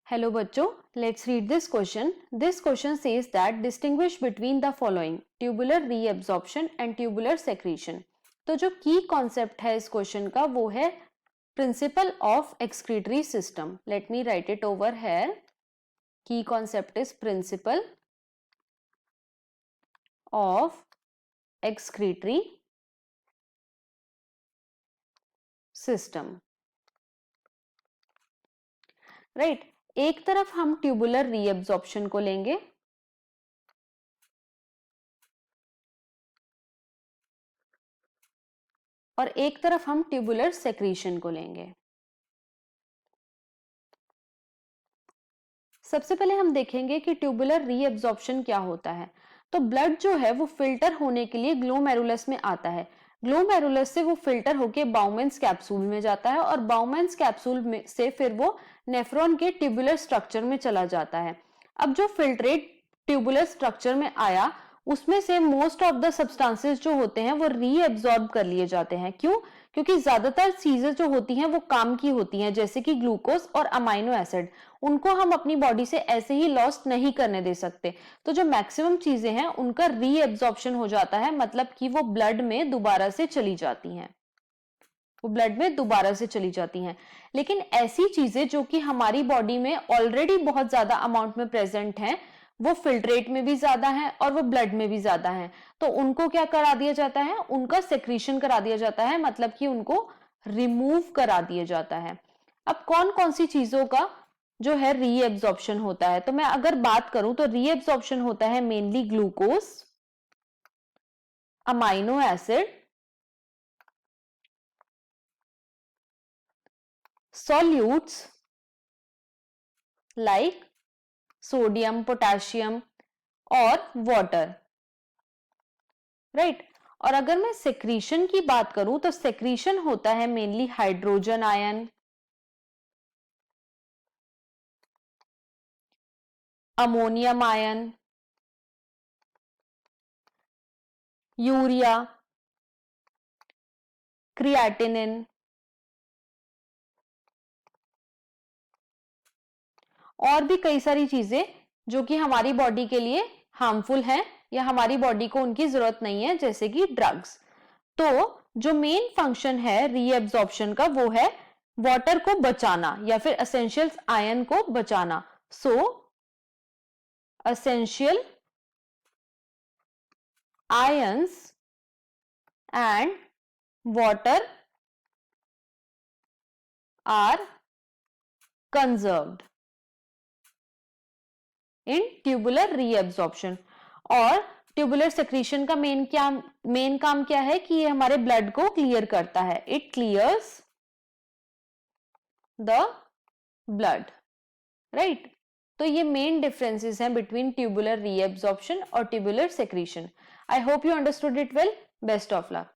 Hello बच्चों, let's read this question. This question says that distinguish between the following tubular reabsorption and tubular secretion. तो जो की concept है इस question का वो है principle of excretory system. Let me write it over here. Key concept is principle of excretory system. Right, एक तरफ हम ट्यूबुलर रीअब्जॉर्प्शन को लेंगे और एक तरफ हम ट्यूबुलर सेक्रीशन को लेंगे. सबसे पहले हम देखेंगे कि ट्यूबुलर रीअब्जॉर्प्शन क्या होता है. तो ब्लड जो है वो फिल्टर होने के लिए ग्लोमेरुलस में आता है. ग्लोमेरुलस से वो फिल्टर होके बाउमेंस कैप्सूल में जाता है और बाउमेंस कैप्सूल में से फिर वो नेफ्रॉन के ट्यूबुलर स्ट्रक्चर में चला जाता है. अब जो फिल्ट्रेट ट्यूबुलर स्ट्रक्चर में आया उसमें से मोस्ट ऑफ द सब्सटेंसेस जो होते हैं वो रीअब्सॉर्ब कर लिए जाते हैं. क्यों? क्योंकि ज्यादातर चीजें जो होती हैं वो काम की होती हैं, जैसे कि ग्लूकोज और अमाइनो एसिड. उनको हम अपनी बॉडी से ऐसे ही लॉस्ट नहीं करने दे सकते. तो जो मैक्सिमम चीजें हैं उनका रीअब्सॉर्प्शन हो जाता है, मतलब कि वो ब्लड में दोबारा से चली जाती हैं. वो ब्लड में दोबारा से चली जाती हैं. लेकिन ऐसी चीजें जो कि हमारी बॉडी में ऑलरेडी बहुत ज्यादा अमाउंट में प्रेजेंट हैं, वो फिल्ट्रेट में भी ज्यादा है और वो ब्लड में भी ज्यादा है, तो उनको क्या करा दिया जाता है? उनका सेक्रीशन करा दिया जाता है, मतलब कि उनको रिमूव करा दिया जाता है. अब कौन कौन सी चीजों का जो है रीएब्जॉर्प्शन होता है, तो मैं अगर बात करूं तो रीएब्जॉर्प्शन होता है mainly glucose, amino acid, solutes like sodium, potassium और वाटर. राइट. और अगर मैं सेक्रीशन की बात करूं तो सेक्रीशन होता है mainly hydrogen ion, ammonium ion, urea, creatinine और भी कई सारी चीजें जो कि हमारी बॉडी के लिए हार्मफुल हैं या हमारी बॉडी को उनकी जरूरत नहीं है, जैसे कि ड्रग्स. तो जो मेन फंक्शन है रीएब्जॉर्प्शन का वो है वाटर को बचाना या फिर एसेंशियल आयन को बचाना. सो essential ions and water are conserved in tubular reabsorption. और ट्यूबुलर सेक्रीशन का मेन काम क्या है कि ये हमारे ब्लड को क्लियर करता है. It clears the blood. Right. तो ये मेन डिफरेंसेस हैं बिटवीन ट्यूबुलर रीएब्जॉर्प्शन और tubular secretion. I hope you understood it well. Best of luck.